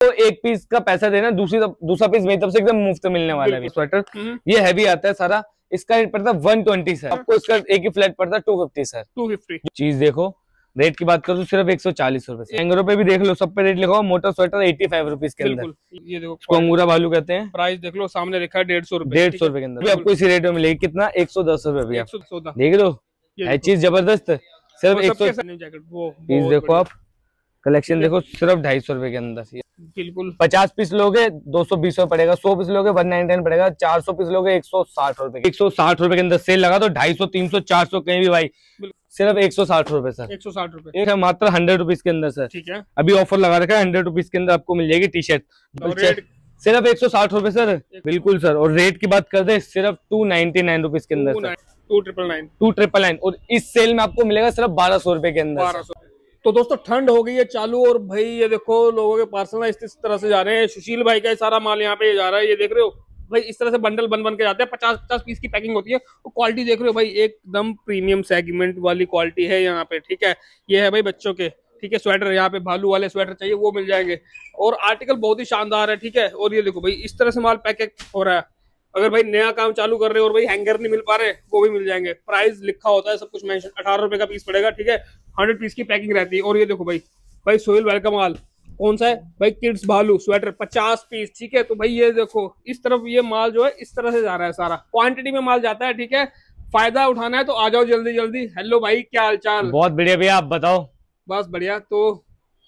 को एक पीस का पैसा देना, दूसरा पीस मेरी तरफ से एकदम मुफ्त मिलने वाला है स्वेटर। ये हैवी आता है सारा, इसका रेट पड़ता है 120 सर, आपको इसका एक ही फ्लैट पड़ता है 250 सर। 250 चीज देखो, रेट की बात करूँ तो सिर्फ 140 रुपए। हैंगरों पे भी देख लो, सब पे रेट लिखा हुआ, मोटा स्वेटर 85 रुपीज के अंदर। ये देखो, इसको अंगूरा भालू कहते हैं। प्राइस देख लो, सामने लिखा है 150 रुपए, 150 रुपए के अंदर आपको इसी रेट में मिलेगी। कितना? 110 रुपए भैया, देख लो, है चीज जबरदस्त। सिर्फ 100 पीस देखो आप, कलेक्शन देखो, सिर्फ 250 रुपए के अंदर। बिल्कुल 50 पीस लोगे 220 रुपए पड़ेगा, 100 पीस लोगे 199 पड़ेगा, 400 पीस लोगे 160 रुपए। 160 रुपए के अंदर सेल लगा तो 250, 300, 400 कहीं भी भाई, सिर्फ 160 रुपए सर। 160 रुपए एक है मात्र 100 रुपीज के अंदर सर। ठीक है, अभी ऑफर लगा रखा है, 100 रुपीज के अंदर आपको मिल जाएगी टी शर्ट, सिर्फ 160 रुपए सर। बिल्कुल सर, और रेट की बात कर दे सिर्फ 299 रुपीज के अंदर, 299 और इस सेल में आपको मिलेगा सिर्फ 1200 रुपए के अंदर। 1200। तो दोस्तों ठंड हो गई है चालू, और भाई ये देखो लोगों के पार्सल इस तरह से जा रहे हैं। सुशील भाई का सारा माल यहाँ पे जा रहा है, ये देख रहे हो भाई, इस तरह से बंडल बन के जाते हैं। 50 पीस की पैकिंग होती है, और क्वालिटी देख रहे हो भाई, एकदम प्रीमियम सेगमेंट वाली क्वालिटी है यहाँ पे। ठीक है, ये है भाई बच्चों के, ठीक है, स्वेटर, यहाँ पे भालू वाले स्वेटर चाहिए वो मिल जाएंगे, और आर्टिकल बहुत ही शानदार है। ठीक है, और ये देखो भाई, इस तरह से माल पैक हो रहा है। अगर भाई नया काम चालू कर रहे हो और भाई हैंगर नहीं मिल पा रहे, वो भी मिल जाएंगे। प्राइस लिखा होता है, सब कुछ मेंशन, 18 रुपए का पीस पड़ेगा। ठीक है, 100 पीस की पैकिंग रहती है। और ये देखो भाई सोहेल वेलकम माल कौन सा है भाई, किड्स भालू स्वेटर 50 पीस। ठीक है, तो भाई ये देखो, इस तरफ ये माल जो है इस तरह से जा रहा है, सारा क्वांटिटी में माल जाता है। ठीक है, फायदा उठाना है तो आ जाओ जल्दी जल्दी। हेलो भाई, क्या हाल चाल? बहुत बढ़िया भैया, आप बताओ? बस बढ़िया। तो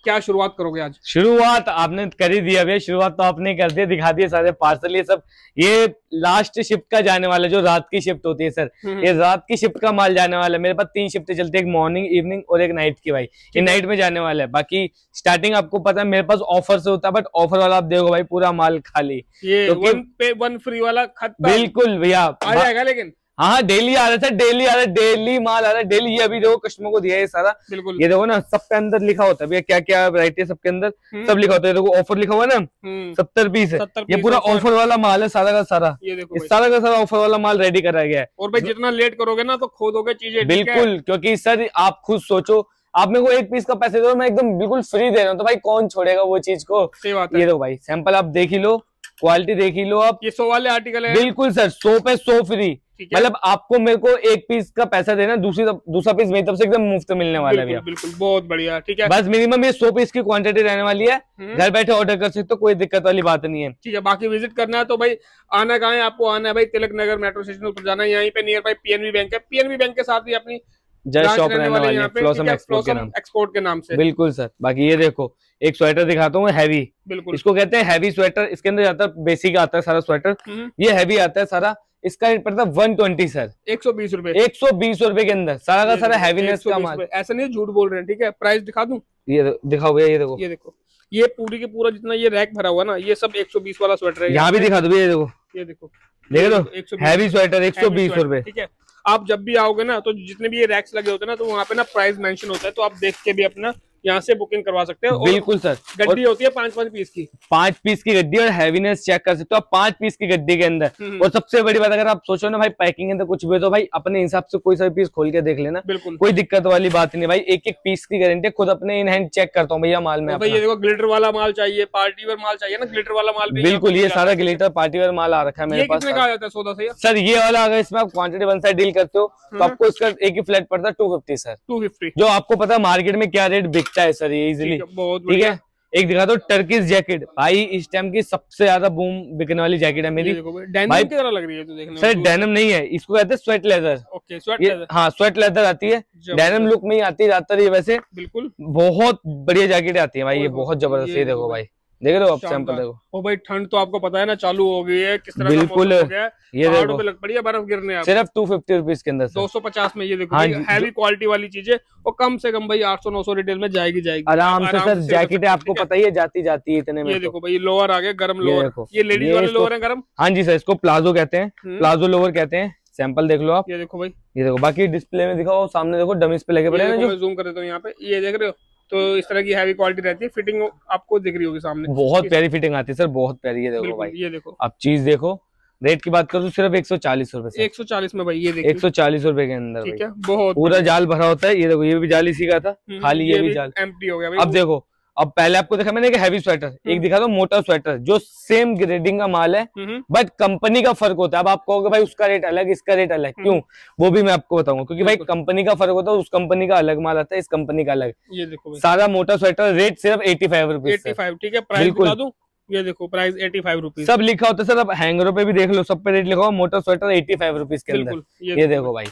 क्या शुरुआत करोगे आज? शुरुआत आपने कर ही दिया भैया, शुरुआत तो आपने कर दिया, दिखा दिए सारे पार्सल। ये सब ये लास्ट शिफ्ट का जाने वाला, जो रात की शिफ्ट होती है सर, ये रात की शिफ्ट का माल जाने वाला है। मेरे पास 3 शिफ्टें चलती है, एक मॉर्निंग, इवनिंग और एक नाइट की भाई। ये नाइट में जाने वाला है। बाकी स्टार्टिंग आपको पता है मेरे पास ऑफर से होता है, बट ऑफर वाला आप देखो भाई, पूरा माल खाली, ये तो 1 पे 1 फ्री वाला खत्म। बिल्कुल भैया, आ जाएगा लेकिन। हाँ, डेली आ रहा था, डेली आ रहा है, डेली माल आ रहा है, डेली। ये अभी देखो कस्टमर को दिया है सारा। बिल्कुल, ये देखो ना, सबके अंदर लिखा होता है भैया क्या क्या वैरायटी है, सबके अंदर सब लिखा होता है। देखो ऑफर लिखा हुआ है ना, 70 पीस है, ये पूरा ऑफर वाला माल है सारा का सारा। ये देखो सारा का सारा ऑफर वाला माल रेडी कराया गया है। और भाई जितना लेट करोगे ना तो खो दोगे चीजें। बिल्कुल, क्योंकि सर आप खुद सोचो, आप मेरे को 1 पीस का पैसे दो, मैं एकदम बिल्कुल फ्री दे रहा हूँ, तो भाई कौन छोड़ेगा वो चीज को। सही बात है। ये देखो भाई, सैंपल आप देख ही लो, क्वालिटी देख ही लो आप। ये 100 वाले आर्टिकल है। बिल्कुल सर, 100 पे 100 फ्री, मतलब आपको मेरे को 1 पीस का पैसा देना, दूसरा पीस मेरी तरफ से एकदम मुफ्त मिलने वाला है। बिल्कुल, बहुत बढ़िया। ठीक है, बस मिनिमम ये 100 पीस की क्वांटिटी रहने वाली है। घर बैठे ऑर्डर कर सकते हो, कोई दिक्कत वाली बात नहीं है। ठीक है, बाकी विजिट करना है तो भाई आना कहाँ है आपको? आना है भाई तिलक नगर मेट्रो स्टेशन पर जाना है, यहीं पे नियर बाई PNB बैंक है। PNB बैंक के साथ ही अपनी शॉप रहने वाली है, फ्लॉसम एक्सपोर्ट के नाम से। बिल्कुल सर। बाकी ये देखो, एक स्वेटर दिखाता हूँ हैवी, बिल्कुल इसको कहते हैं हैवी स्वेटर। इसके अंदर जाता है, बेसिक आता है सारा स्वेटर, ये हैवी आता है सारा। इसका रेट पड़ता है 120 सर, 120 रुपए, 120 रुपए के अंदर सारा का सारा हैवीनेस का माल। ऐसा नहीं झूठ बोल रहे हैं। ठीक है, प्राइस दिखा दूं? ये दिखाओ भैया, ये देखो, ये देखो, ये पूरी के पूरा जितना ये रैक भरा हुआ ना, ये सब 120 वाला स्वेटर है। यहाँ भी दिखा दो भैया, ये देखो, ये देखो, देख लो, हैवी स्वेटर 120 रुपए। ठीक है, आप जब भी आओगे ना तो जितने भी ये रैक्स लगे होते हैं ना, तो वहाँ पे ना प्राइस मेंशन होता है, तो आप देख के भी अपना यहाँ से बुकिंग करवा सकते हो। बिल्कुल सर, गड्डी होती है 5-5 पीस की, 5 पीस की गड्डी, और हैवीनेस चेक कर सकते हो आप 5 पीस की गड्डी के अंदर। और सबसे बड़ी बात, अगर आप सोचो ना भाई पैकिंग है तो कुछ भी, तो भाई अपने हिसाब से कोई सा पीस खोल के देख लेना। बिल्कुल, कोई दिक्कत वाली बात नहीं भाई, 1-1 पीस की गारंटी, खुद अपने इन हैंड चेक करता हूँ भैया माल में। भाई ये देखो, ग्लिटर वाला माल चाहिए, पार्टी वेयर माल चाहिए ना, ग्लिटर वाला माल भी। बिल्कुल, ये सारा ग्लिटर पार्टी वेयर माल आ रखा है मेरे पास। कितने का आ जाता है सौदा से सर? ये वाला अगर इसमें आप क्वांटिटी 1 साइड डील करते हो तो आपको इसका एक ही फ्लैट पड़ता है 250 सर, 250, जो आपको पता है मार्केट में क्या रेट बिकता है सर ये इजीली। ठीक है, एक दिखा दो टर्किश जैकेट, भाई इस टाइम की सबसे ज्यादा बूम बिकने वाली जैकेट है मेरी। डेनिम की तरह लग रही है तो देखने सर, डेनिम नहीं है, इसको कहते हैं sweat leather. Okay, sweat leather, हाँ स्वेट लेदर आती है, डेनिम लुक में ही आती है ज्यादातर ये। वैसे बिल्कुल बहुत बढ़िया जैकेट आती है भाई, ये बहुत जबरदस्त है। देखो भाई, देख रहे हो आप सैंपल, देखो। ओ भाई ठंड तो आपको पता है ना चालू हो गई है, किस तरह बिल्कुल हो गया है। ये देखो, लग पड़ी है बर्फ गिरने, सिर्फ 250 रुपीज के अंदर, 250 में। ये देखो, हैवी क्वालिटी वाली चीजें, और कम से कम भाई 800-900 रिटेल में जाएगी आराम से सर। जैकेट आपको पता ही है, जाती है इतने में। ये देखो भाई, लोअर आ गए, गर्म लोअर, ये लेडीज वाले लोअर है गर्म। हाँ जी सर, इसको प्लाजो कहते हैं, प्लाजो लोअर कहते हैं। सैंपल देख लो आप, ये देखो भाई, ये देखो। बाकी डिस्प्ले में दिखाओ, सामने देखो डमीज पे लगे पड़े हैं, जो जूम कर देता हूँ यहाँ पे, ये देख रहे हो। तो इस तरह की हैवी क्वालिटी रहती है, फिटिंग आपको दिख रही होगी सामने, बहुत प्यारी फिटिंग आती है सर, बहुत प्यारी। ये देखो भाई, ये देखो, आप चीज देखो। रेट की बात करूँ सिर्फ 140 रुपए, 140 में भाई, ये देखो 140 रुपए के अंदर। ठीक है, बहुत पूरा जाल भरा होता है। ये देखो, ये भी जाल इसी का था, खाली ये भी जाल एम्प्टी हो गया भाई। अब देखो, अब पहले आपको देखा मैंने हैवी स्वेटर, एक दिखा दो मोटा स्वेटर जो सेम ग्रेडिंग का माल है बट कंपनी का फर्क होता है। अब आप कहोगे भाई उसका रेट अलग इसका रेट अलग, क्यों? वो भी मैं आपको बताऊंगा, क्योंकि भाई कंपनी का फर्क होता है, उस कंपनी का अलग माल आता है, इस कंपनी का अलग। ये देखो सारा मोटा स्वेटर रेट सिर्फ 85 रुपीज। 85, ठीक है। प्राइस बता दूं, ये देखो प्राइस 85 रुपीज, सब लिखा होता है सर। अब हैंगरों पे भी देख लो, सब पे रेट लिखा हुआ मोटा स्वेटर 85 रुपीज के अंदर। ये देखो भाई,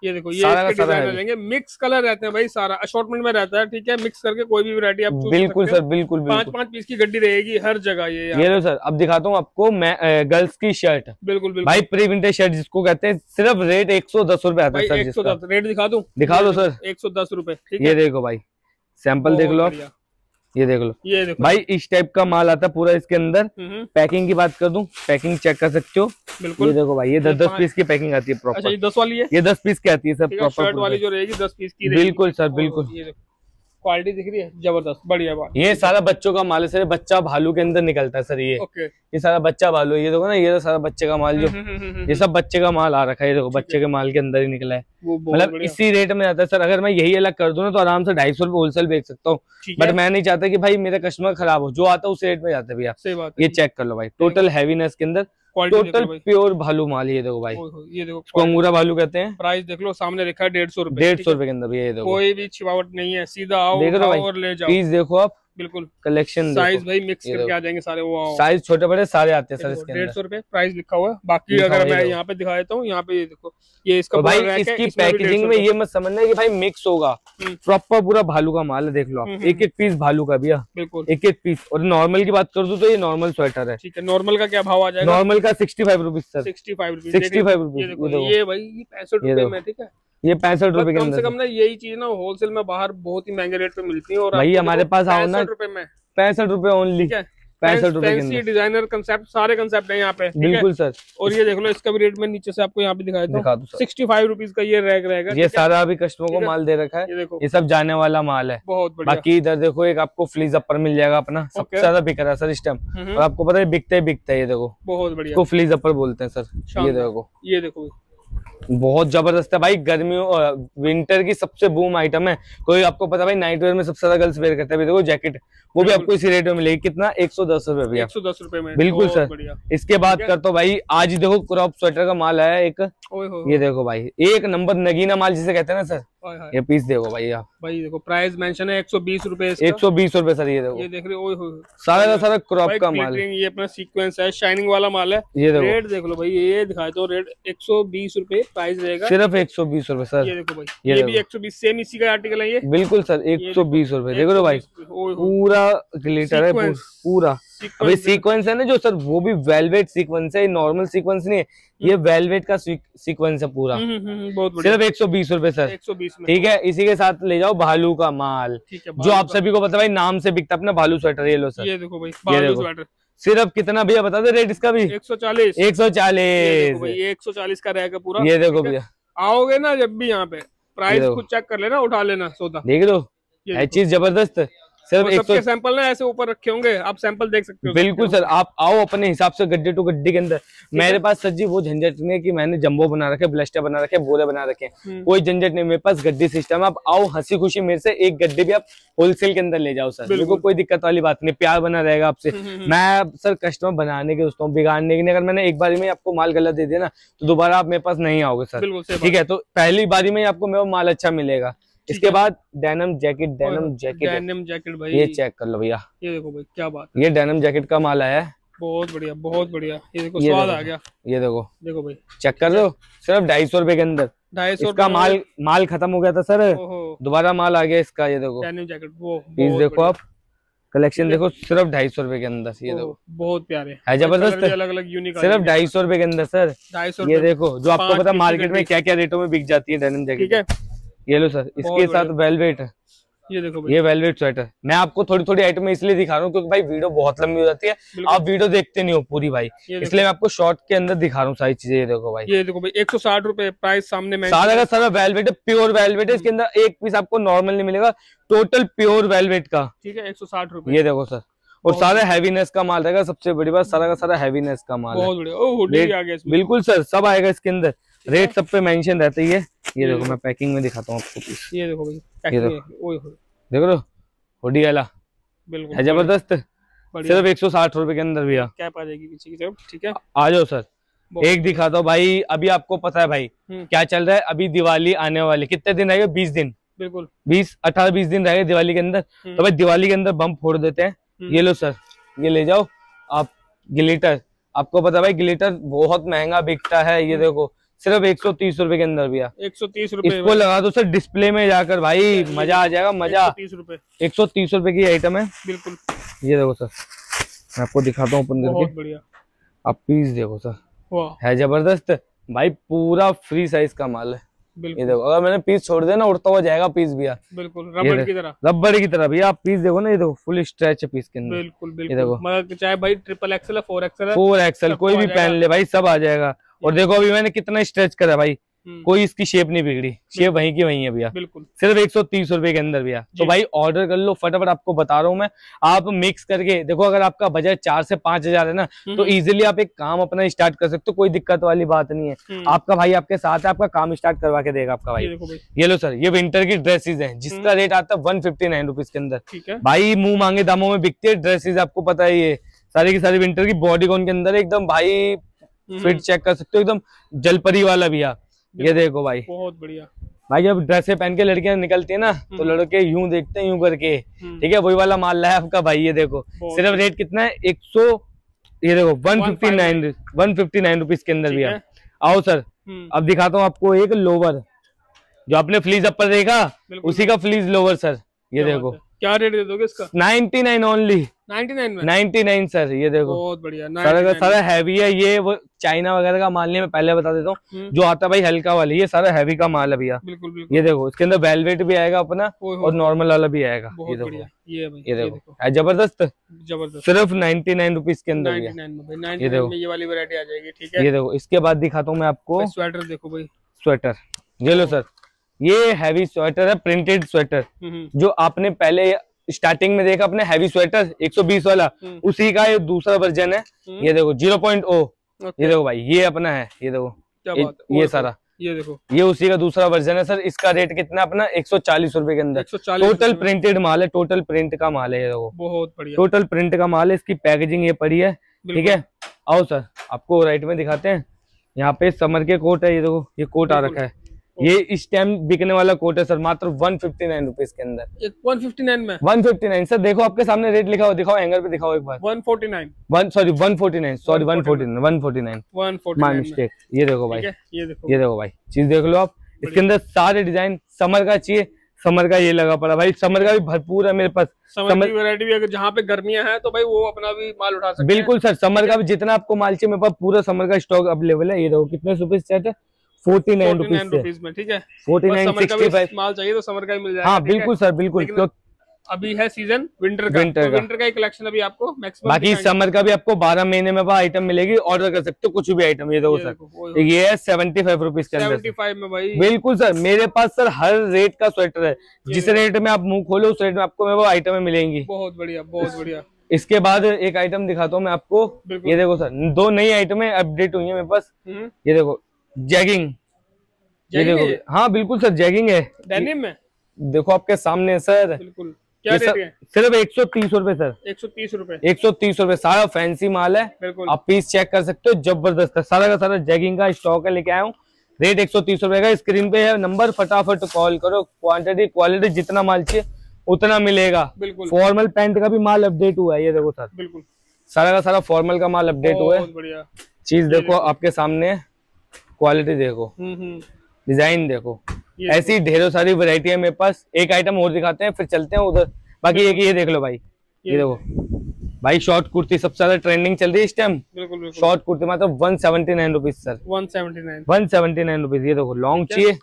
ये देखो ये इसके डिजाइन लेंगे, मिक्स कलर रहते हैं भाई, सारा असॉर्टमेंट में रहता है, ठीक है। मिक्स करके कोई भी वैरायटी आप चूज बिल्कुल सर, बिल्कुल 5-5 पीस की गड्डी रहेगी हर जगह। ये लो सर, अब दिखाता हूँ आपको मैं गर्ल्स की शर्ट। बिल्कुल भाई प्री विंटेज शर्ट जिसको कहते हैं, सिर्फ रेट 110 रुपए आता है सर। 110 रेट दिखा दूं? दिखा दो सर। 110 रुपए, ठीक है। ये देखो भाई, सैंपल देख लो आप, ये देख लो। ये देखो भाई इस टाइप का माल आता है पूरा इसके अंदर। पैकिंग की बात कर दूं, पैकिंग चेक कर सकते हो। बिल्कुल, ये देखो भाई, ये 10-10 पीस की पैकिंग आती है प्रॉपर। अच्छा, ये 10 वाली है? ये 10 पीस की आती है सर प्रॉपर। शर्ट वाली जो रहेगी 10 पीस की रहेगी। बिल्कुल सर, बिल्कुल। ये देखो क्वालिटी दिख रही है, जबरदस्त, बढ़िया बात। ये सारा बच्चों का माल है सर, बच्चा भालू के अंदर निकलता है सर। ये सारा बच्चा भालू है, ये देखो ना, ये सारा बच्चे का माल, जो ये सब बच्चे का माल आ रखा है। ये देखो बच्चे के माल के अंदर ही निकला है, मतलब इसी रेट में आता है सर। अगर मैं यही अलग कर दूं ना तो आराम से 250 रुपए होलसेल बेच सकता हूँ, बट मैं नहीं चाहता कि भाई मेरा कस्टमर खराब हो, जो आता है उस रेट में जाता है भैया। ये चेक कर लो भाई, टोटल हैवीनेस के अंदर टोटल प्योर भालू माल। ये देखो भाई, ये देखो अंगूरा भालू कहते हैं। प्राइस देख लो, सामने लिखा है 150 रुपए। 150 रुपए के अंदर भैया, ये देखो कोई भी छिपावट नहीं है, सीधा आओ और ले जाओ। पीस देखो आप, बिल्कुल कलेक्शन साइज भाई मिक्स करके आ जाएंगे सारे। वो साइज छोटे बड़े सारे आते हैं सर इसके अंदर। 150 रुपए प्राइस लिखा हुआ है। बाकी अगर मैं यहाँ पे दिखा देता हूँ, यहाँ पे ये देखो, ये इसका भाई इसकी पैकेजिंग में ये मत समझना है कि भाई मिक्स होगा, प्रॉपर पूरा भालू का माल है। देख लो आप, एक एक पीस भालू का भैया, बिल्कुल एक एक पीस। और नॉर्मल की बात कर दूं तो ये नॉर्मल स्वेटर है, ठीक है। नॉर्मल का क्या भाव आ जाएगा? नॉर्मल का 65 रुपीज सर। 65 rupees, 65 rupees. ये भाई 65 रुपए में, ठीक है। ये 65 रुपए के कम अंदर। से कम ना यही चीज ना होलसेल में बाहर बहुत ही महंगे रेट पे मिलती है, और भाई हमारे पास आओ ना, 65 रुपए में, 65 रुपए ओनली, 65 रुपए के अंदर। डिजाइनर कंसेप्ट, सारे कंसेप्ट है यहाँ पे, बिल्कुल सर। और ये देख लो, इसका भी रेट में नीचे से आपको यहाँ पे दिखाया था, 65 रुपीज का ये रैक रहेगा। ये सारा अभी कस्टमर को माल दे रखा है, ये देखो, ये सब जाने वाला माल है, बहुत बढ़िया। बाकी इधर देखो एक आपको फ्लीज अपर मिल जाएगा अपना, सबसे ज्यादा बिक रहा है सर इस टाइम, और आपको पता है बिकता है। ये देखो बहुत बढ़िया, इसको फ्लीज अपर बोलते हैं सर। ये देखो बहुत जबरदस्त है भाई, गर्मियों विंटर की सबसे बूम आइटम है। कोई आपको पता है भाई नाइट वेयर में सबसे ज्यादा गर्ल्स वेयर करते हैं। देखो जैकेट, वो भी आपको इसी रेट में मिलेगी। कितना? 110 रुपए भैया, 110 रुपए में, बिल्कुल सर। इसके बाद करता हूँ भाई, आज देखो क्रॉप स्वेटर का माल आया एक, ये देखो भाई एक नंबर नगीना माल जिसे कहते हैं ना सर। ये पीस देखो भाई आप, भाई देखो प्राइस मेंशन है 120 रुपए, 120 रुपए सर। ये देखो, ये देख रहे हो, सारा का सारा क्रॉप का माल, ये अपना सीक्वेंस है, शाइनिंग वाला माल है। ये देखो रेट देख लो भाई, ये दिखाए तो रेट 120 रुपए प्राइस रहेगा, सिर्फ 120 रुपए सर। ये देखो भाई, ये भी 120, सेम इसी का आर्टिकल है ये, बिल्कुल सर। 120 रुपए देखो लो भाई, पूरा ग्लिटर है पूरा। अभी सीक्वेंस है ना जो सर, वो भी वेलवेट सीक्वेंस है, नॉर्मल सीक्वेंस नहीं है, ये वेलवेट का सीक्वेंस है पूरा। सिर्फ 120 रुपए सर, 120 में, ठीक है। इसी के साथ ले जाओ भालू का माल, जो आप सभी को पता है भाई, नाम से बिकता अपना भालू स्वेटर। ये लो सर, ये देखो भाई भालू स्वेटर, सिर्फ कितना भैया बता दे रेट इसका भी? 140। 140 का रहेगा पूरा। ये देखो भैया, आओगे ना जब भी यहाँ पे, प्राइस खुद चेक कर लेना, उठा लेना सौदा, देख लो है चीज जबरदस्त। सिर्फ 100 सैंपल ना ऐसे ऊपर रखे होंगे, आप सैंपल देख सकते हो। बिल्कुल सर, आप आओ अपने हिसाब से गड्ढे टू गड्ढे के अंदर। मेरे पास सर जी वो झंझट नहीं है कि मैंने जंबो बना रखे, ब्लस्टर बना रखे, बोरे बना रखे, कोई झंझट नहीं। मेरे पास गड्ढे सिस्टम है। आप आओ हंसी खुशी मेरे से एक गड्ढे भी आप होलसेल के अंदर ले जाओ सर, मेरे को कोई दिक्कत वाली बात नहीं, प्यार बना रहेगा आपसे। मैं सर कस्टमर बनाने के दोस्तों, बिगाड़ने की नहीं। अगर मैंने एक बारी में आपको माल गलत दे दिया ना तो दोबारा आप मेरे पास नहीं आओगे सर, ठीक है। तो पहली बारी में आपको मेरा माल अच्छा मिलेगा। इसके बाद डेनिम जैकेट, डेनिम जैकेट भाई, ये चेक कर लो भैया, ये देखो भाई क्या बात है, ये डेनिम जैकेट का माल आया है, बहुत बढ़िया बहुत बढ़िया। ये देखो स्वाद आ गया, ये देखो भाई चेक कर लो, सिर्फ 250 रुपए के अंदर। 250 का माल खत्म हो गया था सर, दोबारा माल आ गया इसका। ये देखो डेनिम जैकेट, वो पीस देखो आप, कलेक्शन देखो, सिर्फ 250 रुपए के अंदर। ये देखो बहुत प्यारे है, जबरदस्त, अलग अलग यूनिक, सिर्फ 250 रुपए के अंदर सर। 250, ये देखो जो आपको पता मार्केट में क्या क्या रेटों में बिक जाती है डेनिम जैकेट, ठीक है। ये लो सर, इसके साथ वेलवेट है, ये देखो भाई, ये वेलवेट स्वेटर। मैं आपको थोड़ी थोड़ी आइटम इसलिए दिखा रहा हूँ क्योंकि भाई वीडियो बहुत लंबी हो जाती है, आप वीडियो देखते नहीं हो पूरी भाई, इसलिए मैं आपको शॉर्ट के अंदर दिखा रहा हूँ सारी चीजें। ये देखो भाई, ये देखो भाई 160 रुपए प्राइस सामने में, सारा का सारा वेलवेट है, प्योर वेलवेट है। इसके अंदर एक पीस आपको नॉर्मल नहीं मिलेगा, टोटल प्योर वेलवेट का, ठीक है। 160 रुपए, ये देखो सर। और सारा हैवीनेस का माल रहेगा, सबसे बड़ी बात सारा का सारा हैवीनेस का माल है, बिल्कुल सर, सब आएगा इसके अंदर। रेट सब पे मेंशन रहता ही है। ये देखो मैं पैकिंग में दिखाता हूँ आपको पीस, ये देखो भाई, ये देखो लो हुडी वाला, बिल्कुल है जबरदस्त, सिर्फ 160 रुपए के अंदर भैया। कैप आ जाएगी पीछे की तरफ, ठीक है। आ जाओ सर, एक दिखाता हूँ भाई। अभी आपको पता है भाई क्या चल रहा है, अभी दिवाली आने वाली, कितने दिन रहेगा, 20 दिन, बिल्कुल 18-20 दिन रहेगा दिवाली के अंदर। तो भाई दिवाली के अंदर बम फोड़ देते हैं। ये लो सर, ये ले जाओ आप। ग्लिटर, आपको पता है भाई ग्लिटर बहुत महंगा बिकता है। ये देखो सिर्फ 130 रुपए के अंदर भैया, 130 रुपए। इसको लगा दो सर डिस्प्ले में जाकर, भाई मजा आ जाएगा, मजा। 130 रुपए की आइटम है, बिल्कुल। ये देखो सर, मैं आपको दिखाता हूँ ओपन करके, बढ़िया। आप पीस देखो सर, है जबरदस्त भाई, पूरा फ्री साइज का माल है। ये देखो, अगर मैंने पीस छोड़ दिया ना, उड़ता हुआ जाएगा पीस भैया, बिल्कुल रबड़ की तरह, रबड़ की तरह भैया। आप पीस देखो ना, ये देखो फुल स्ट्रेच है पीस के अंदर, बिल्कुल बिल्कुल। ये देखो, मगर चाहे भाई ट्रिपल एक्सएल है, 4XL कोई भी पहन ले भाई, सब आ जाएगा। और देखो अभी मैंने कितना स्ट्रेच करा भाई, कोई इसकी शेप नहीं बिगड़ी, शेप वहीं की वहीं है भैया, बिल्कुल। सिर्फ 130 रुपए के अंदर भैया। तो भाई ऑर्डर कर लो फटाफट, आपको बता रहा हूँ मैं। आप मिक्स करके देखो, अगर आपका बजट 4 से 5 हजार है ना, तो इजीली आप एक काम अपना स्टार्ट कर सकते हो, कोई दिक्कत वाली बात नहीं है। आपका भाई आपके साथ है, आपका काम स्टार्ट करवा के देगा आपका भाई। ये लो सर, ये विंटर की ड्रेसेज है, जिसका रेट आता है 159 रुपीज के अंदर। भाई मुंह मांगे दामों में बिकती है ड्रेसेज, आपको पता है। ये सारी की सारी विंटर की बॉडीकॉन के अंदर एकदम भाई फिट चेक कर सकते हो, एकदम जलपरी वाला भैया। ये देखो भाई, बहुत बढ़िया भाई। जब ड्रेसें पहन के लड़कियां निकलती है ना, तो लड़के यूं देखते हैं, यूं करके, ठीक है, वही वाला माल है आपका भाई। ये देखो सिर्फ रेट कितना है, 100, ये देखो 159 रुपीज के अंदर भैया। आओ सर, अब दिखाता हूँ आपको एक लोवर, जो आपने फ्लीज अपर देखा, उसी का फ्लीज लोवर सर। ये देखो, क्या रेट दे दोगे इसका? 99 ओनली, 99 सर। ये देखो बहुत बढ़िया, सारा हैवी है। ये वो चाइना वगैरह का माल नहीं, मैं पहले बता देता हूँ, जो आता है भाई हल्का वाला, ये सारा हैवी का माल है भैया। बिल्कुल। ये देखो, इसके अंदर वेलवेट भी आएगा अपना, और नॉर्मल वाला भी आएगा। ये देखो, ये देखो जबरदस्त, सिर्फ 99 रुपीज के अंदर। ये देखो, ये वाली वैरायटी आ जाएगी, ठीक है। ये देखो, इसके बाद दिखाता हूँ मैं आपको स्वेटर। देखो भाई स्वेटर, ये लो सर, ये हैवी स्वेटर है, प्रिंटेड स्वेटर, जो आपने पहले स्टार्टिंग में देखा अपने हैवी स्वेटर 120 वाला, उसी का ये दूसरा वर्जन है। ये देखो 0.0, ये देखो भाई, ये अपना है। ये देखो, ये सारा, ये देखो, ये उसी का दूसरा वर्जन है सर। इसका रेट कितना अपना 140 रुपए के अंदर। टोटल प्रिंटेड माल है, टोटल प्रिंट का माल है। ये देखो बहुत बढ़िया, टोटल प्रिंट का माल है। इसकी पैकेजिंग ये पड़ी है, ठीक है। आओ सर, आपको राइट में दिखाते हैं। यहाँ पे समर के कोट है, ये देखो, ये कोट आ रखा है। ये इस टाइम बिकने वाला कोट है सर, मात्र 159 रुपीज के अंदर। 159 में, 159 सर। देखो आपके सामने रेट लिखा हो, दिखाओ हैंगर पे, दिखाओ एक बार। 149, 149 माय मिस्टेक। ये देखो भाई, ये देखो भाई, चीज देख लो आप। इसके अंदर सारे डिजाइन, समर का चाहिए, समर का ये लगा पड़ा भाई। समर का भी भरपूर है मेरे पास, समर की वैरायटी भी। अगर जहाँ पे गर्मियां हैं तो भाई वो अपना भी माल उठा सकते हैं। बिल्कुल सर, समर का भी जितना आपको माल चाहिए मेरे पास पूरा समर का स्टॉक अवेलेबल है। ये देखो कितने रुपीज सेट है, 49 रुपीज में, ठीक है। 49.65 माल चाहिए तो समर का ही मिल जाएगा। हाँ बिल्कुल सर, बिल्कुल। अभी है सीजन विंटर का, विंटर का कलेक्शन अभी आपको मैक्सिमम। बाकी समर का भी आपको 12 महीने में आइटम मिलेगी, ऑर्डर कर सकते हो कुछ भी आइटम। ये देखो सर, ये है 75 रुपीज के अंदर, 75 में भाई। बिल्कुल सर, मेरे पास सर हर रेट का स्वेटर है, जिस रेट में आप मुंह खोलो उस रेट में आपको वो आइटम मिलेंगी। बहुत बढ़िया, बहुत बढ़िया। इसके बाद एक आइटम दिखाता हूँ मैं आपको। ये देखो सर, 2 नई आइटमें अपडेट हुई है मेरे पास। ये देखो जैगिंग, ये देखो, हाँ बिल्कुल सर, जैगिंग है डेनिम में। देखो आपके सामने सर, बिल्कुल। क्या रेट है? सिर्फ 130 रुपए सर, 130 रुपए, 130 रुपए। सारा फैंसी माल है, बिल्कुल। आप पीस चेक कर सकते हो, जबरदस्त है। सारा का सारा जैगिंग का स्टॉक है, लेके आया हूँ। रेट 130 रुपए का। स्क्रीन पे है नंबर, फटाफट कॉल करो। क्वांटिटी क्वालिटी जितना माल चाहिए उतना मिलेगा, बिल्कुल। फॉर्मल पैंट का भी माल अपडेट हुआ है, ये देखो सर, बिल्कुल। सारा का सारा फॉर्मल का माल अपडेट हुआ है। चीज देखो आपके सामने, क्वालिटी देखो, डिजाइन देखो, ऐसी ढेरों सारी वैरायटी है मेरे पास। एक आइटम और दिखाते हैं, फिर चलते हैं उधर। बाकी एक ये देख लो भाई, ये देखो भाई, शॉर्ट कुर्ती सबसे ज्यादा ट्रेंडिंग चल रही है इस टाइम। शॉर्ट कुर्ती मतलब 179 रुपीज सर, 179 रुपीज। ये देखो लॉन्ग चाहिए,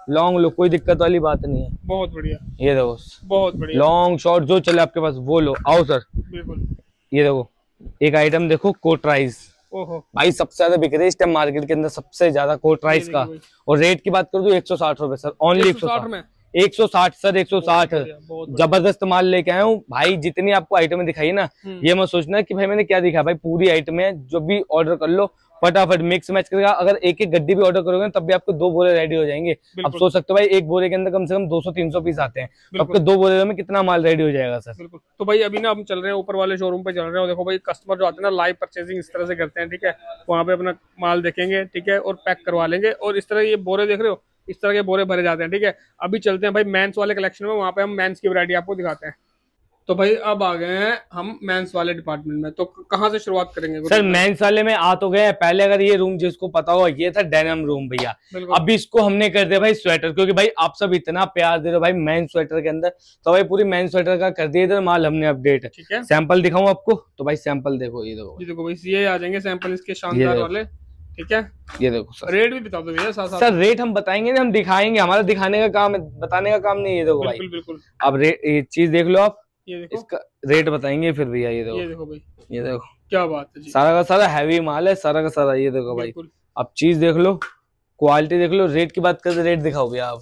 लॉन्ग लो, कोई दिक्कत वाली बात नहीं है। बहुत बढ़िया, ये देखो बहुत बढ़िया, लॉन्ग शॉर्ट जो चले आपके पास वो लो। आओ सर, बिल्कुल। ये देखो एक आइटम देखो, कोटराइज। ओहो भाई, सबसे ज्यादा बिक रही है इस टाइम मार्केट के अंदर, सबसे ज्यादा कोटराइज का। और रेट की बात करूँ तो 160 रुपए सर, ओनली 160 में, 160 सर, 160 जबरदस्त माल लेके आया हूँ भाई। जितनी आपको आइटमें दिखाई ना, ये मत सोचना कि भाई मैंने क्या दिखा, भाई पूरी आइटमें जो भी ऑर्डर कर लो फटाफट मिक्स मैच करेगा। अगर एक एक गड्डी भी ऑर्डर करोगे तब भी आपको 2 बोरे रेडी हो जाएंगे। अब सोच सकते हो भाई एक बोरे के अंदर कम से कम 200-300 पीस आते हैं, तो आपके 2 बोरे में कितना माल रेडी हो जाएगा सर। बिल्कुल। तो भाई अभी ना हम चल रहे हैं ऊपर वाले शोरूम पे चल रहे हैं। देखो भाई कस्टमर जो आते हैं ना लाइव परचेजिंग इस तरह से करते हैं, ठीक है। वहाँ पे अपना माल देखेंगे, ठीक है, और पैक करवा लेंगे। और इस तरह ये बोरे देख रहे हो, इस तरह के बोरे भरे जाते हैं, ठीक है। अभी चलते हैं भाई मेंस वाले कलेक्शन में, वहाँ पे हम मेंस की वैरायटी आपको दिखाते हैं। तो भाई अब आ गए हैं हम मेंस वाले डिपार्टमेंट में, तो कहाँ से शुरुआत करेंगे सर? मेंस वाले में आ तो गए हैं। पहले अगर ये रूम जिसको पता हो, ये था डेनिम रूम भैया। अभी इसको हमने कर दिया भाई स्वेटर, क्योंकि भाई आप सब इतना प्यार दे रहे हो भाई मेंस स्वेटर के अंदर, तो भाई पूरी मेंस स्वेटर का कर दिया इधर माल हमने अपडेट। ठीक है, सैंपल दिखाऊं आपको? तो भाई सैंपल देखो, ये देखो, ये देखो भाई, ये आ जाएंगे सैंपल इसके शानदार वाले, ठीक है। ये देखो सर, रेट भी बता दो भैया साथ साथ। सर रेट हम बताएंगे ना, हम दिखाएंगे, हमारा दिखाने का काम है, बताने का काम नहीं। ये देखो भाई, बिल्कुल। अब ये चीज देख लो आप, ये देखो, इसका रेट बताएंगे फिर भैया। ये देखो भाई, ये देखो क्या बात है जी, सारा का सारा हैवी माल है, सारा का सारा। ये देखो भाई, अब चीज देख लो, क्वालिटी देख लो। रेट की बात करते रेट दिखाओ भैया आप।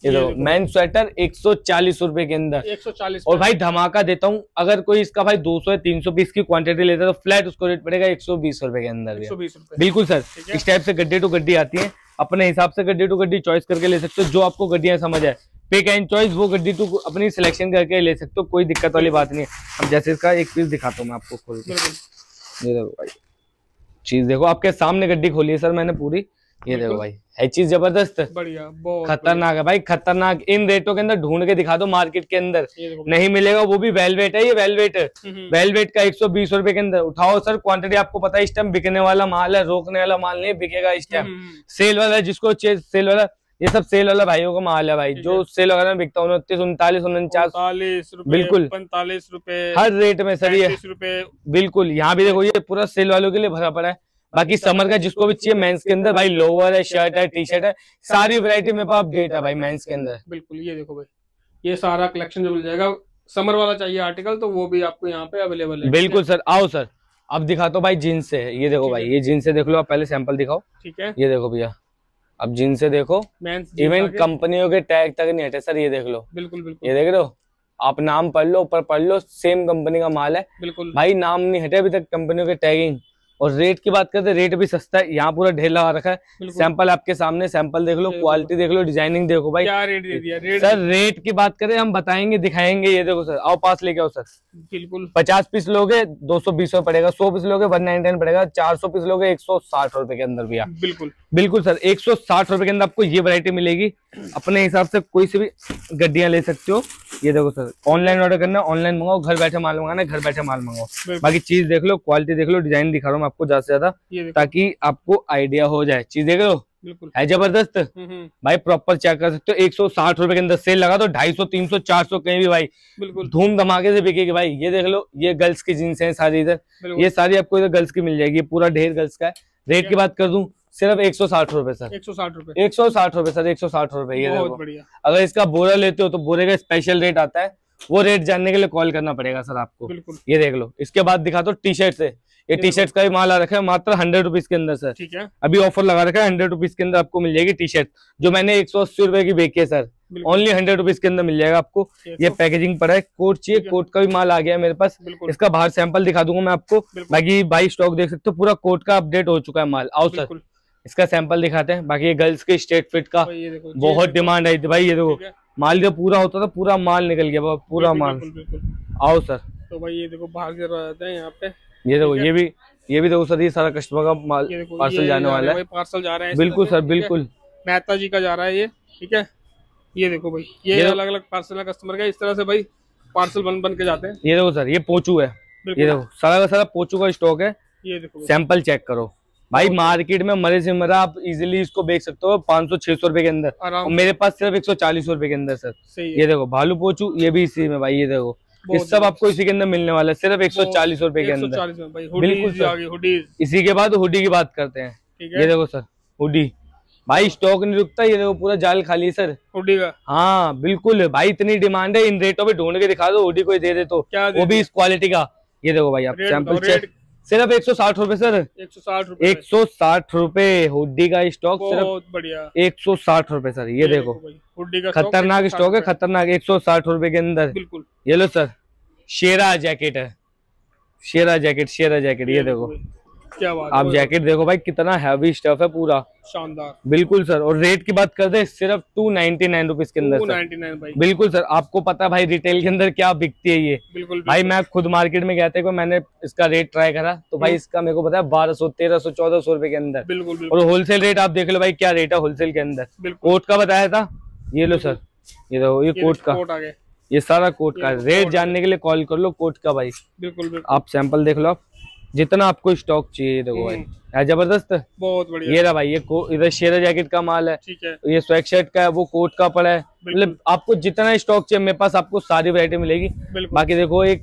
ये देखो मेन स्वेटर 140 रुपए के अंदर, 140। और भाई धमाका देता हूँ, अगर कोई इसका भाई 200 या 300 पीस की क्वांटिटी लेता है तो फ्लैट उसको रेट पड़ेगा 120 रुपए के अंदर। 120 रुपए, बिल्कुल सर। इस टाइप से गड्डी टू गड्डी आती है, अपने हिसाब से गड्डी टू गड्डी चॉइस करके ले सकते हो। जो आपको गड्डियां समझ आए, पिक एंड चॉइस, वो गड्डी टू अपनी सिलेक्शन करके ले सकते हो, कोई दिक्कत वाली बात नहीं है। अब जैसे इसका एक पीस दिखाता हूँ मैं आपको खोल के। ये देखो भाई, चीज देखो, आपके सामने गड्डी खोली है सर मैंने पूरी। ये देखो भाई, है चीज जबरदस्त, बढ़िया, बहुत खतरनाक है भाई, खतरनाक। इन रेटों के अंदर ढूंढ के दिखा दो मार्केट के अंदर, नहीं मिलेगा। वो भी वेलवेट है, ये वेलवेट का 120 रुपए के अंदर। उठाओ सर, क्वांटिटी आपको पता है इस टाइम बिकने वाला माल है, रोकने वाला माल नहीं बिकेगा इस टाइम। सेल वाला, जिसको सेल वाला, ये सब सेल वाला भाइयों का माल है भाई, जो सेल वगैरह में बिकता है 29, 39, 49, बिल्कुल 45 रुपए हर रेट में सर ये बिल्कुल। यहाँ भी देखो, ये पूरा सेल वालों के लिए भरा पड़ा है। बाकी समर का जिसको भी चाहिए मेंस के अंदर भाई, लोअर है, शर्ट है, टी शर्ट है, सारी वैरायटी मेरे पास अपडेट है भाई मेंस के अंदर। बिल्कुल, ये देखो भाई, ये सारा कलेक्शन जो मिल जाएगा। समर वाला चाहिए आर्टिकल तो वो भी आपको यहाँ पे अवेलेबल है। बिल्कुल सर, आओ सर, अब दिखाता हूँ भाई जीन्स से। ये देखो भाई, ये जीन्स से देख लो आप, पहले सैंपल दिखाओ। ठीक है, ये देखो भैया, अब जीन्स से देखो, इवन कंपनियों के टैग तक नहीं हटे सर। ये देख लो, बिल्कुल, ये देख रहे हो आप, नाम पढ़ लो, ऊपर पढ़ लो, सेम कंपनी का माल है। बिल्कुल भाई, नाम नहीं हटे अभी तक कंपनियों के टैगिंग। और रेट की बात करते, रेट भी सस्ता है, यहाँ पूरा ढेर लगा रखा है। सैंपल आपके सामने, सैंपल देख लो, क्वालिटी देख लो, डिजाइनिंग देखो भाई। क्या रेट दे दिया? सर रेट की बात करें, हम बताएंगे, दिखाएंगे। ये देखो सर, आओ पास लेके आओ सर। बिल्कुल, 50 पीस लोगे 220 रुपए पड़ेगा, 100 पीस लोगे 199 पड़ेगा, 400 पीस लोगे 160 रुपए के अंदर भैया। बिल्कुल सर, 160 रुपए के अंदर आपको ये वैरायटी मिलेगी। अपने हिसाब से कोई सी भी गड्डियां ले सकते हो। ये देखो सर, ऑनलाइन ऑर्डर करना, ऑनलाइन मंगाओ, घर बैठे माल मंगाना, घर बैठे माल मंगाओ। बाकी चीज देख लो, क्वालिटी देख लो, डिजाइन दिखा रहा हूँ मैं आपको ज्यादा से ज्यादा, ताकि आपको आइडिया हो जाए। चीज देख लो, है जबरदस्त भाई, प्रॉपर चेक कर सकते हो। 160 रुपए के अंदर सेल लगा दो, 250, 300, 400 कहीं भी भाई, बिल्कुल धूम धमाके से बिकेगी भाई। ये देख लो, ये गर्ल्स की जीन्स है सारी, इधर ये सारी आपको इधर गर्ल्स की मिल जाएगी, पूरा ढेर गर्ल्स का है। रेट की बात कर दूं, सिर्फ 160 रुपए सर, 160 रुपए, 160 रुपए सर, 160 रुपए। ये देखो, अगर इसका बोरा लेते हो तो बोरे का स्पेशल रेट आता है, वो रेट जानने के लिए कॉल करना पड़ेगा सर आपको। ये देख लो, इसके बाद दिखा दो टी शर्ट से। ये टी शर्ट का भी माल आ रखा है मात्र 100 रुपीज के अंदर सर। ठीक है, अभी ऑफर लगा रखा है, 100 रुपीज के अंदर आपको मिल जाएगी टी शर्ट, जो मैंने 180 रुपए की बेची है सर, ओनली 100 रुपीज के अंदर मिल जाएगा आपको। ये पैकेजिंग पड़ा है। कोट चाहिए, कोट का भी माल आ गया है मेरे पास, इसका बाहर सैंपल दिखा दूंगा मैं आपको। बाकी बाई स्टॉक देख सकते हो, पूरा कोट का अपडेट हो चुका है माल। आओ सर, इसका सैंपल दिखाते हैं। बाकी ये गर्ल्स के स्ट्रेट फिट का बहुत डिमांड आई थी भाई। ये देखो, माल जो पूरा होता था, पूरा माल निकल गया, पूरा माल। आओ सर, तो भाई ये देखो बाहर से रहते हैं यहाँ पे। ये देखो, ये भी देखो सर, ये सारा कस्टमर का माल पार्सल जाने वाला है, पार्सल जा रहा है। बिल्कुल सर, बिल्कुल मेहता जी का जा रहा है ये। ठीक है, ये देखो भाई, ये अलग अलग पार्सल है कस्टमर का, इस तरह से भाई पार्सल बन के जाते हैं। ये देखो सर, ये पोचू है, ये देखो सारा का सारा पोचू का स्टॉक है। ये देखो, सैंपल चेक करो भाई, मार्केट में मरे से मरा आप इजीली इसको बेच सकते हो 500-600 रुपए के अंदर, और मेरे पास सिर्फ 140 रुपए के अंदर सर। ये देखो भालू पोचू, ये भी इसी में भाई। ये देखो, ये सब आपको इसी के अंदर मिलने वाला है, सिर्फ 140 रुपए के अंदर। बिल्कुल सर, इसी के बाद हुडी की बात करते हैं। ये देखो सर, हुडी भाई स्टॉक नहीं रुकता। ये देखो, पूरा जाल खाली सर हुडी का। हाँ बिल्कुल भाई, इतनी डिमांड है, इन रेटों पे ढूंढ के दिखा दो, हुडी कोई दे दे तो, वो भी इस क्वालिटी का। ये देखो भाई, आप सिर्फ 160 रुपए सर, 160 रुपए, 160 रुपए हुडी का स्टॉक, बहुत बढ़िया, 160 रुपए सर। ये देखो हुडी का खतरनाक स्टॉक है, खतरनाक, 160 रुपए के अंदर। बिल्कुल। ये लो सर, शेरा जैकेट है, शेरा जैकेट, शेरा जैकेट। ये देखो क्या बात, आप जैकेट देखो भाई, कितना हैवी स्टफ है, पूरा शानदार। बिल्कुल सर। और रेट की बात करते हैं, सिर्फ 299 रुपीज के अंदर, 299 भाई। बिल्कुल सर। आपको पता है भाई रिटेल के अंदर क्या बिकती है ये। बिल्कुल भाई मैं खुद मार्केट में गया था, मैंने इसका रेट ट्राई करा तो भाई इसका मेरे को पता है 1200, 1300, 1400 रुपए के अंदर। बिल्कुल। और होलसेल रेट आप देख लो भाई, क्या रेट है होलसेल के अंदर। कोट का बताया था, ये लो सर, ये देखो, ये कोट का, ये सारा कोट का रेट जानने के लिए कॉल कर लो कोट का भाई। बिल्कुल। आप सैंपल देख लो, आप जितना आपको स्टॉक चाहिए देखो भाई, है जबरदस्त, बहुत बढ़िया। ये रहा भाई, ये इधर शेरा जैकेट का माल है, ठीक है। ये स्वेट शर्ट का है, वो कोट का पड़ा है। मतलब आपको जितना स्टॉक चाहिए मेरे पास, आपको सारी वैरायटी मिलेगी। बाकी देखो एक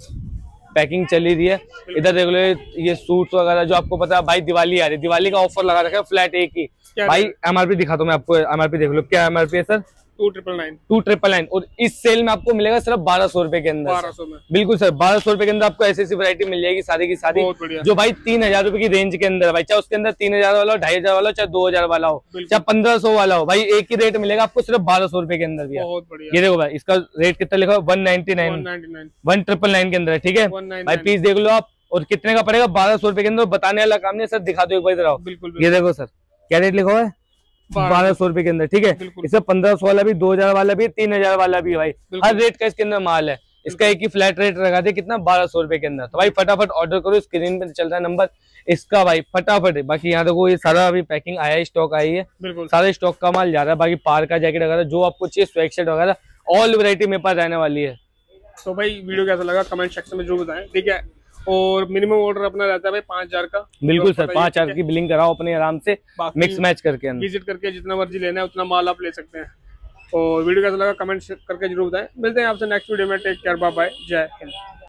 पैकिंग चली रही है, इधर देख लो ये सूट्स वगैरह जो आपको पता है भाई, दिवाली आ रही है, दिवाली का ऑफर लगा रखा है फ्लैट एक ही। भाई एमआरपी दिखा दो मैं आपको, एमआरपी देख लो, क्या एमआरपी है सर, 2999। और इस सेल में आपको मिलेगा सिर्फ 1200 रुपए के अंदर, 1200 में। बिल्कुल सर, 1200 रुपए के अंदर आपको ऐसी वैरायटी मिल जाएगी सारी की सारी, जो भाई 3000 रुपए की रेंज के अंदर है भाई। चाहे उसके अंदर 3000 वाला हो, 2500 वाला हो, चाहे 2000 वाला हो, चाहे 1500 वाला हो, भाई एक ही रेट मिलेगा आपको सिर्फ 1200 रुपए के अंदर। ये देखो भाई, इसका रेट कितना लिखा है, 199, 1999 के अंदर है, ठीक है भाई। पीस देख लो आप, और कितने का पड़ेगा, 1200 रुपए के अंदर। बताने वाला काम नहीं सर, दिखा दो एक बार इधर। बिल्कुल। ये देखो सर, क्या रेट लिखा हुआ है, 1200 रुपए के अंदर, ठीक है। इसमें 1500 वाला भी, 2000 वाला भी, 3000 वाला भी भाई, हर रेट का इसके अंदर माल है। इसका एक ही फ्लैट रेट लगा दे, कितना, 1200 रुपए के अंदर। तो भाई फटाफट ऑर्डर करो, स्क्रीन पे चल रहा है नंबर इसका भाई, फटाफट। बाकी यहाँ देखो ये सारा अभी पैकिंग आया है, स्टॉक आई है, सारे स्टॉक का माल जा रहा है। बाकी पार का जैकेट वगैरह जो आपको चाहिए, स्वेट शर्ट वगैरह, ऑल वैरायटी मेरे पास रहने वाली है। तो भाई वीडियो कैसा लगा कमेंट सेक्शन में जरूर बताएं, ठीक है। और मिनिमम ऑर्डर अपना रहता है भाई 5000 का। बिल्कुल सर, 5000 की बिलिंग कराओ अपने आराम से, मिक्स मैच करके, विजिट करके जितना मर्जी लेना है उतना माल आप ले सकते हैं। और वीडियो कैसा लगा कमेंट करके जरूर बताएं। मिलते हैं आपसे नेक्स्ट वीडियो में, टेक केयर, बाय बाय, जय हिंद।